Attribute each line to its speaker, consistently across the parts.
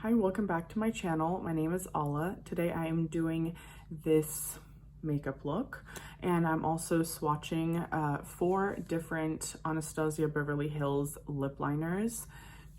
Speaker 1: Hi, welcome back to my channel. My name is Ala. Today I am doing this makeup look, and I'm also swatching 4 different Anastasia Beverly Hills lip liners.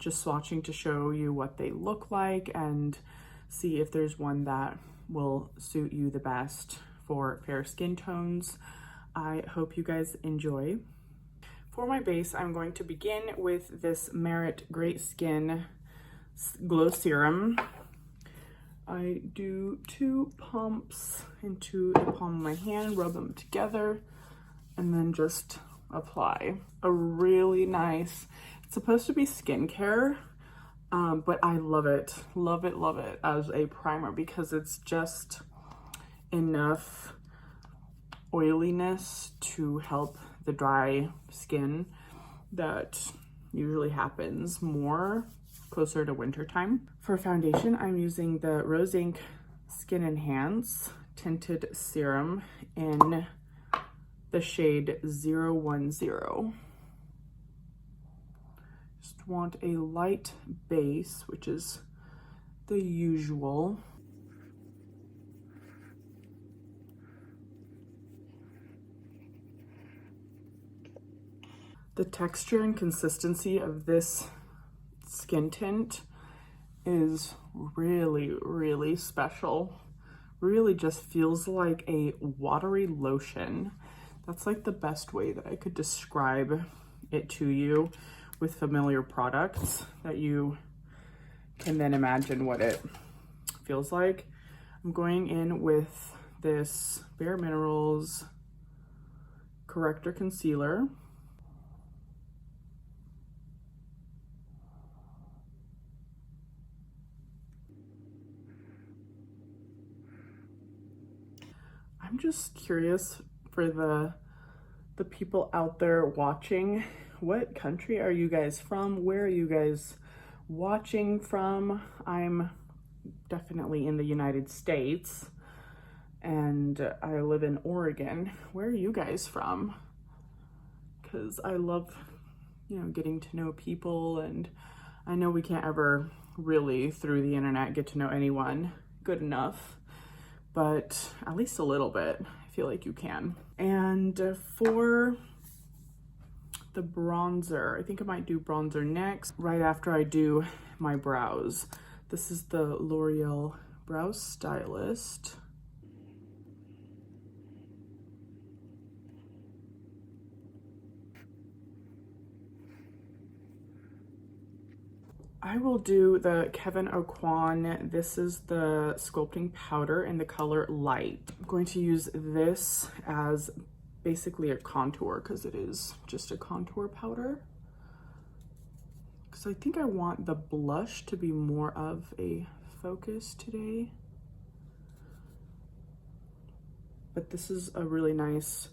Speaker 1: Just swatching to show you what they look like and see if there's one that will suit you the best for fair skin tones. I hope you guys enjoy. For my base, I'm going to begin with this Merit Great Skin Glow Serum. I do 2 pumps into the palm of my hand, rub them together, and then just apply. A really nice, it's supposed to be skincare, but I love it as a primer because it's just enough oiliness to help the dry skin that usually happens more closer to winter time. For foundation, I'm using the Rose Inc Skin Enhance Tinted Serum in the shade 010. Just want a light base, which is the usual. The texture and consistency of this skin tint is really special. Really just feels like a watery lotion. That's like the best way that I could describe it to you with familiar products that you can then imagine what it feels like. I'm going in with this Bareminerals Corrector Concealer. I'm just curious for the people out there watching, what country are you guys from? Where are you guys watching from? I'm definitely in the United States and I live in Oregon. Where are you guys from? Because I love, getting to know people, and I know we can't ever really through the internet get to know anyone good enough, but at least a little bit, I feel like you can. And for the bronzer, I think I might do bronzer next, right after I do my brows. This is the Loreal Brow Stylist. I will do the Kevyn Aucoin. This is the sculpting powder in the color Light. I'm going to use this as basically a contour because it is just a contour powder. Because I think I want the blush to be more of a focus today. But this is a really nice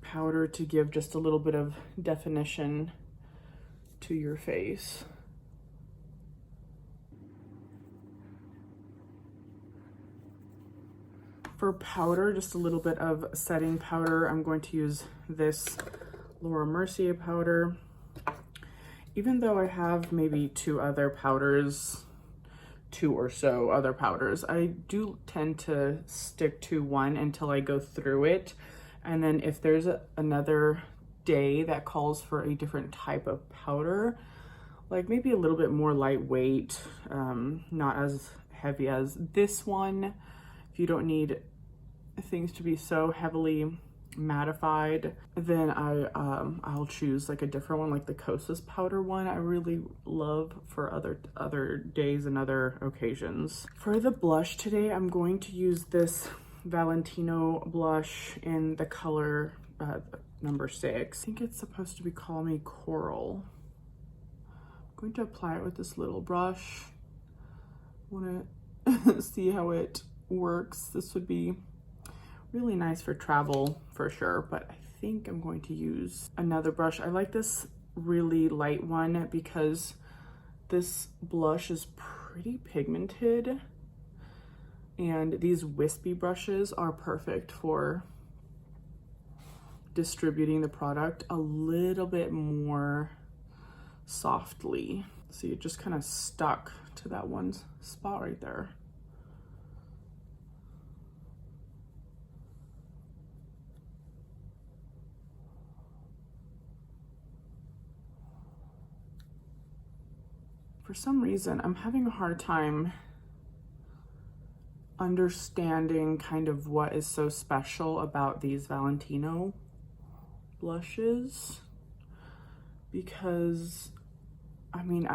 Speaker 1: powder to give just a little bit of definition to your face. For powder, just a little bit of setting powder. I'm going to use this Mercier powder. Even though I have maybe 2 other powders, 2 or so other powders, I do tend to stick to one until I go through it. And then if there's another day that calls for a different type of powder, like maybe a little bit more lightweight, not as heavy as this one. If you don't need things to be so heavily mattified, then I'll choose like a different one, like the Kosas powder one. I really love for other days and other occasions. For the blush today, I'm going to use this Valentino blush in the color number 6. I think it's supposed to be Call Me Coral. I'm going to apply it with this little brush. I want to see how it works. This would be really nice for travel for sure, but I think I'm going to use another brush. I like this really light one because this blush is pretty pigmented, and these wispy brushes are perfect for distributing the product a little bit more softly. So you're just kind of stuck to that one spot right there. For some reason, I'm having a hard time understanding kind of what is so special about these Valentino blushes, because I mean,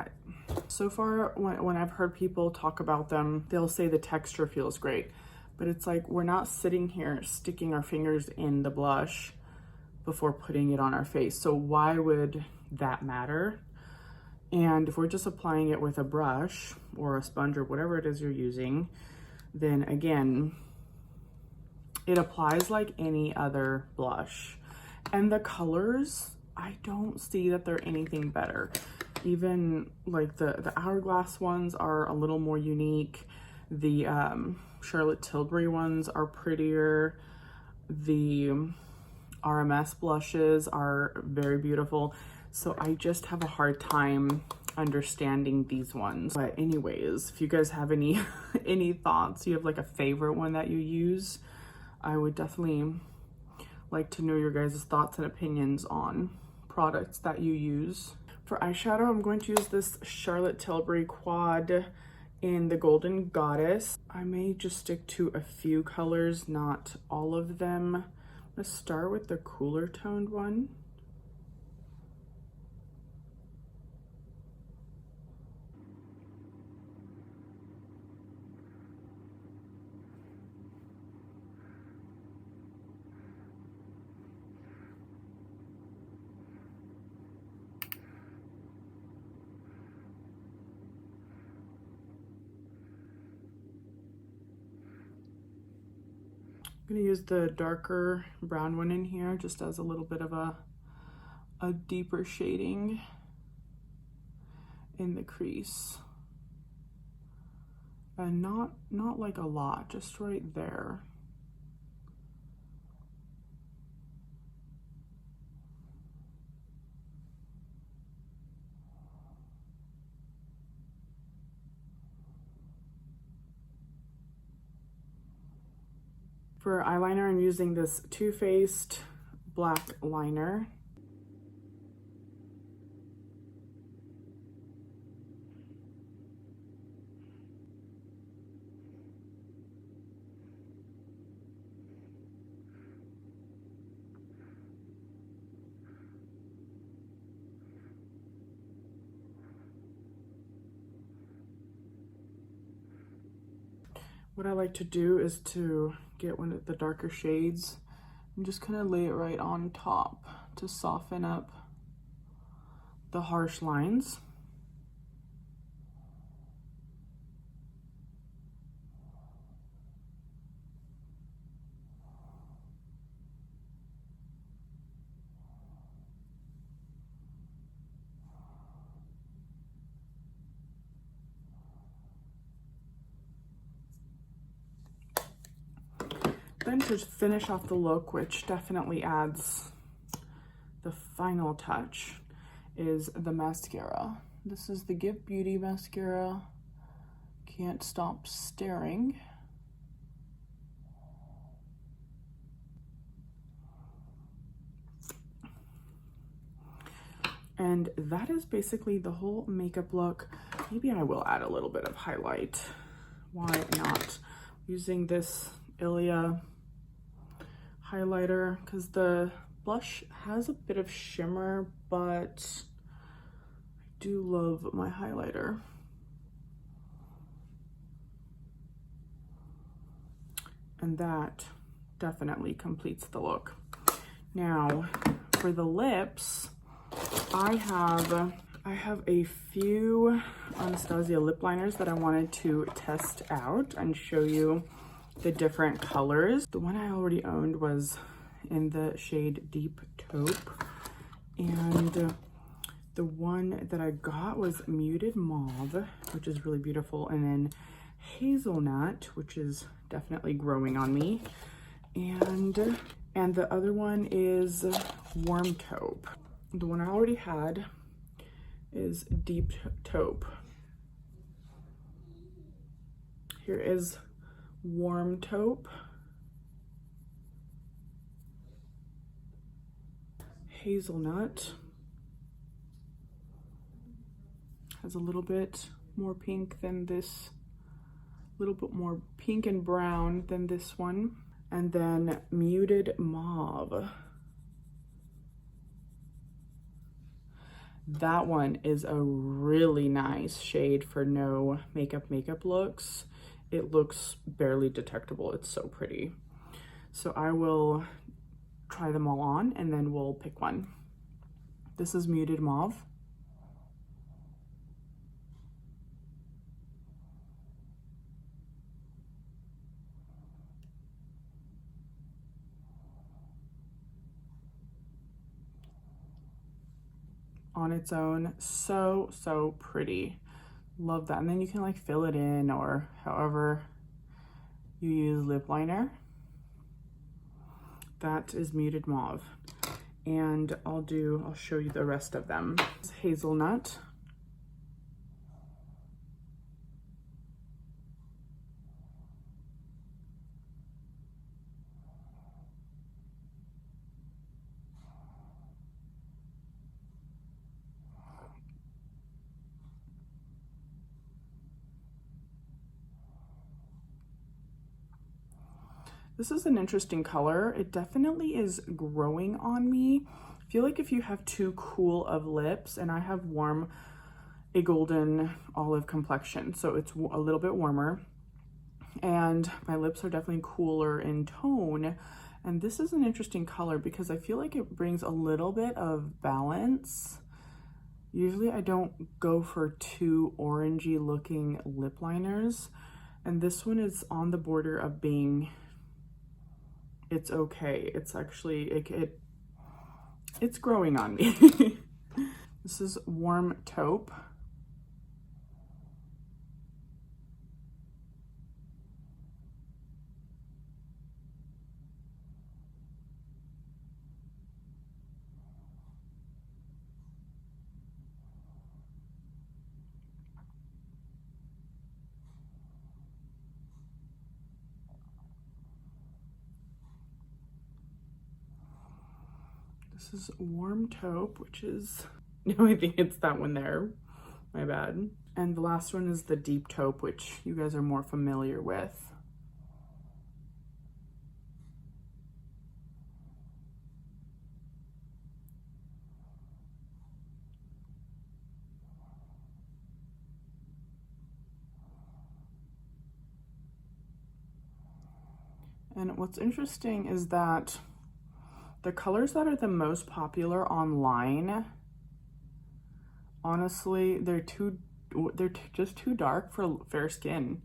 Speaker 1: so far when I've heard people talk about them, they'll say the texture feels great, but it's like we're not sitting here sticking our fingers in the blush before putting it on our face, so why would that matter? And if we're just applying it with a brush or a sponge or whatever it is you're using, then again, it applies like any other blush. And the colors, I don't see that they're anything better. Even like the Hourglass ones are a little more unique. The Charlotte Tilbury ones are prettier. The RMS blushes are very beautiful. So I just have a hard time understanding these ones. But anyways, if you guys have any any thoughts, you have like a favorite one that you use, I would definitely like to know your guys' thoughts and opinions on products that you use. For eyeshadow, I'm going to use this Charlotte Tilbury Quad in the Golden Goddess. I may just stick to a few colors, not all of them. I'm gonna start with the cooler toned one. I'm gonna use the darker brown one in here just as a little bit of a deeper shading in the crease. And not like a lot, just right there. For eyeliner, I'm using this Too Faced black liner. What I like to do is to get one of the darker shades and just kind of lay it right on top to soften up the harsh lines. Then to finish off the look, which definitely adds the final touch, is the mascara. This is the Give Beauty mascara, Can't Stop Staring. And that is basically the whole makeup look. Maybe I will add a little bit of highlight. Why not? Using this Ilia highlighter, because the blush has a bit of shimmer, but I do love my highlighter. And that definitely completes the look. Now, for the lips, I have a few Anastasia lip liners that I wanted to test out and show you the different colors. The one I already owned was in the shade Deep Taupe, and the one that I got was Muted Mauve, which is really beautiful, and then Hazelnut, which is definitely growing on me, and the other one is Warm Taupe. The one I already had is Deep Taupe. Here is Warm Taupe, Hazelnut, has a little bit more pink than this, a little bit more pink and brown than this one, and then Muted Mauve. That one is a really nice shade for no makeup looks. It looks barely detectable. It's so pretty. So I will try them all on and then we'll pick one. This is Muted Mauve. On its own, so pretty. Love that. And then you can like fill it in or however you use lip liner. That is Muted Mauve. And I'll show you the rest of them. It's Hazelnut. This is an interesting color. It definitely is growing on me. I feel like if you have too cool of lips, and I have a golden olive complexion, so it's a little bit warmer, and my lips are definitely cooler in tone. And this is an interesting color because I feel like it brings a little bit of balance. Usually I don't go for too orangey looking lip liners, and this one is on the border of being, it's okay. It's actually, it's growing on me. This is Warm Taupe. This is Warm Taupe, which is, no, I think it's that one there. My bad. And the last one is the Deep Taupe, which you guys are more familiar with. And what's interesting is that the colors that are the most popular online, honestly, they're just too dark for fair skin.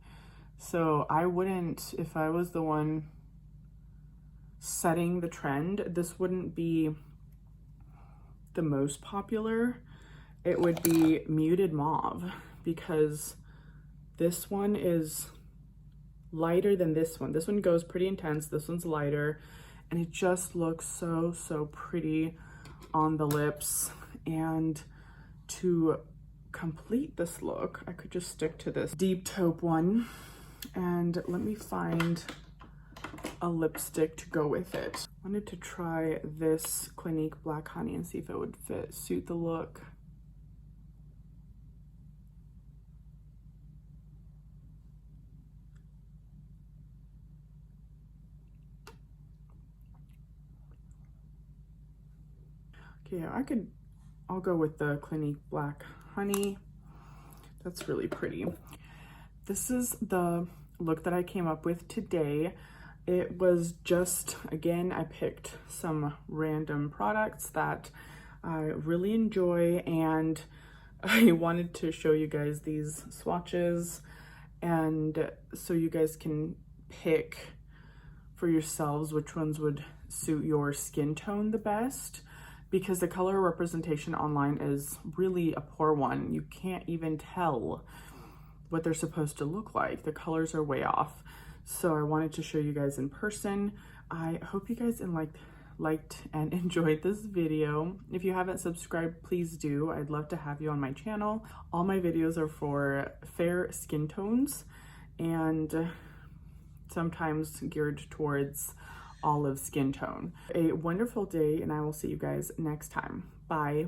Speaker 1: So I wouldn't, if I was the one setting the trend, this wouldn't be the most popular. It would be Muted Mauve, because this one is lighter than this one. This one goes pretty intense, this one's lighter, and it just looks so pretty on the lips. And to complete this look, I could just stick to this Deep Taupe one, and let me find a lipstick to go with it. I wanted to try this Clinique Black Honey and see if it would suit the look. Okay, I'll go with the Clinique Black Honey. That's really pretty. This is the look that I came up with today. It was just, again, I picked some random products that I really enjoy, and I wanted to show you guys these swatches, and so you guys can pick for yourselves which ones would suit your skin tone the best, because the color representation online is really a poor one. You can't even tell what they're supposed to look like. The colors are way off. So I wanted to show you guys in person. I hope you guys liked and enjoyed this video. If you haven't subscribed, please do. I'd love to have you on my channel. All my videos are for fair skin tones, and sometimes geared towards olive skin tone. A wonderful day, and I will see you guys next time. Bye.